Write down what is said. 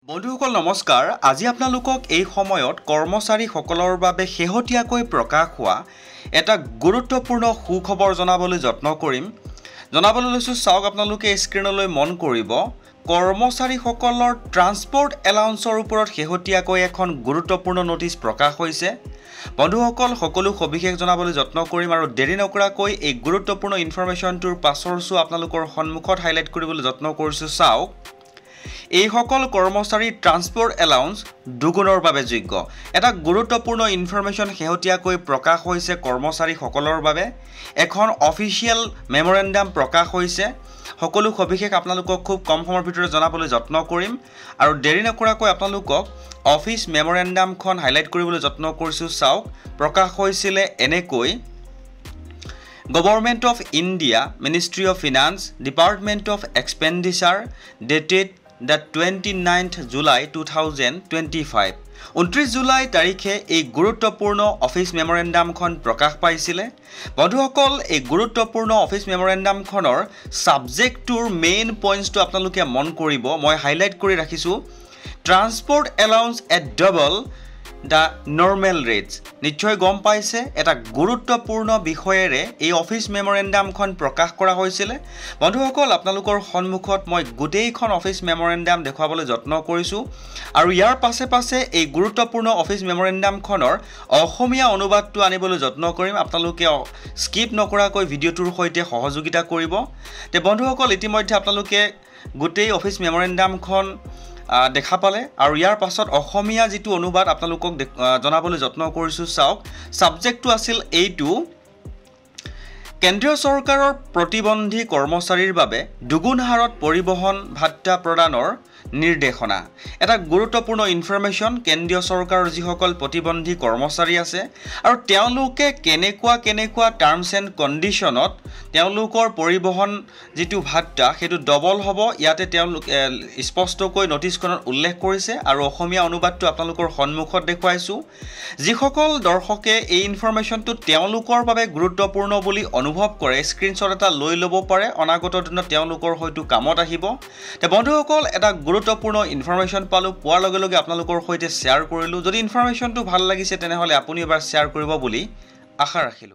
বন্ধুসকল নমস্কাৰ আজি আপোনালোকক এই সময়ত কৰ্মচাৰীসকলৰ বাবে শেহতীয়াকৈ প্ৰকাশ হোৱা এটা গুৰুত্বপূৰ্ণ সুখবৰ জনাবলৈ যত্ন কৰিম জনাবলৈ লৈছো চাওক আপোনালোকে স্ক্ৰিনলৈ মন কৰিব কৰ্মচাৰীসকলৰ ট্ৰান্সপোৰ্ট এলাউন্সৰ ওপৰত শেহতীয়াকৈ এখন গুৰুত্বপূৰ্ণ নোটিছ প্ৰকাশ হৈছে বন্ধুসকল সকলো সবিশেষ জনাবলৈ যত্ন কৰিম আৰু দেৰি নকৰাকৈ এই গুৰুত্বপূৰ্ণ ইনফৰমেশ্যনটোৰ পাছৰসু আপোনালোকৰ সন্মুখত হাইলাইট কৰিবলৈ যত্ন কৰিছো চাওক এই সকল কৰ্মচাৰী ট্ৰান্সপোৰ্ট এলাউন্স দুগুণৰ বাবে যোগ্য এটা গুৰুত্বপূৰ্ণ ইনফৰমেশ্যন শেহতীয়াকৈ প্ৰকাশ হৈছে কৰ্মচাৰীসকলৰ বাবে এখন অফিচিয়েল মেমৰেণ্ডাম প্ৰকাশ হৈছে সকলো সবিশেষ আপোনালোকক খুব কম সময়ৰ ভিতৰত জনাবলৈ যত্ন কৰিম আৰু দেৰি নকৰাকৈ আপোনালোকক অফিচ মেমৰেণ্ডামখন হাইলাইট কৰিবলৈ যত্ন কৰিছো চাওক প্ৰকাশ হৈছিল এনেকৈ Government of India, Ministry of Finance, Department of Expenditure, dated the 29th July 2025. 29 July তাৰিখে এই গুৰুত্বপূৰ্ণ অফিচ মেমৰেণ্ডামখন প্ৰকাশ পাইছিলে বন্ধুসকল এই গুৰুত্বপূৰ্ণ অফিচ মেমৰেণ্ডামখনৰ সাবজেক্টটোৰ মেইন পইণ্টছটো আপোনালোকে মন কৰিব মই হাইলাইট কৰি ৰাখিছো transport allowance at double The normal rates নিশ্চয় গম পাইছে এটা গুৰুত্বপূৰ্ণ বিষয়েৰে এই অফিচ মেমৰেণ্ডামখন প্ৰকাশ কৰা হৈছিল বন্ধুসকল আপোনালোকৰ সন্মুখত মই গোটেইখন অফিচ মেমৰেণ্ডাম দেখুৱাবলৈ যত্ন কৰিছো আৰু ইয়াৰ পাছে এই গুৰুত্বপূৰ্ণ অফিচ মেমৰেণ্ডামখনৰ অসমীয়া অনুবাদটো আনিবলৈ যত্ন কৰিম আপোনালোকে স্কিপ নকৰাকৈ ভিডিওটোৰ সৈতে সহযোগিতা কৰিব তে বন্ধুসকল ইতিমধ্যে আপোনালোকে গোটেই অফিচ মেমৰেণ্ডামখন দেখা পালে আৰু ইয়াৰ পাছত অসমীয়া যেটো অনুবাদ আপোনালোকক জনাবলৈ যত্ন কৰিছো চাওক সাবজেক্টটো আছিল এইটো কেন্দ্ৰীয় চৰকাৰৰ প্ৰতিবন্ধী কৰ্মচাৰীৰ বাবে দুগুণ হাৰত পৰিবহন ভাত্তা প্ৰদানৰ নিৰ্দেশনা এটা গুৰুত্বপূৰ্ণ ইনফৰমেশ্যন কেন্দ্ৰীয় চৰকাৰৰ যিসকল প্ৰতিবন্ধী কৰ্মচাৰী আছে আৰু তেওঁলোকে কেনেকুৱা টাৰ্মছ এণ্ড কণ্ডিশ্যনত তেওঁলোকৰ পৰিবহন যেটো ভাত্তা হেতু ডবল হ'ব ইয়াতে তেওঁলোক স্পষ্টকৈ নোটিছখনত উল্লেখ কৰিছে আৰু অসমীয়া অনুবাদটো আপোনালোকৰ সন্মুখত দেখুৱাইছো যিসকল দৰ্শকে এই ইনফৰমেশ্যনটো তেওঁলোকৰ বাবে গুৰুত্বপূৰ্ণ বুলি অনুভৱ কৰে স্ক্ৰিনশ্বট এটা লৈ ল'ব পাৰে অনাগত দিনত তেওঁলোকৰ হয়তো কামত আহিব তে বন্ধুসকল এটা গুৰুত্বপূৰ্ণ ইনফৰমেশ্যন পালো পোৱাৰ লগে লগে আপোনালোকৰ সৈতে শ্বেয়াৰ কৰিলো যদি ইনফৰমেশ্যনটো ভাল লাগিছে তেনেহলে আপুনি এবাৰ শ্বেয়াৰ কৰিব বুলি আশা ৰাখিলো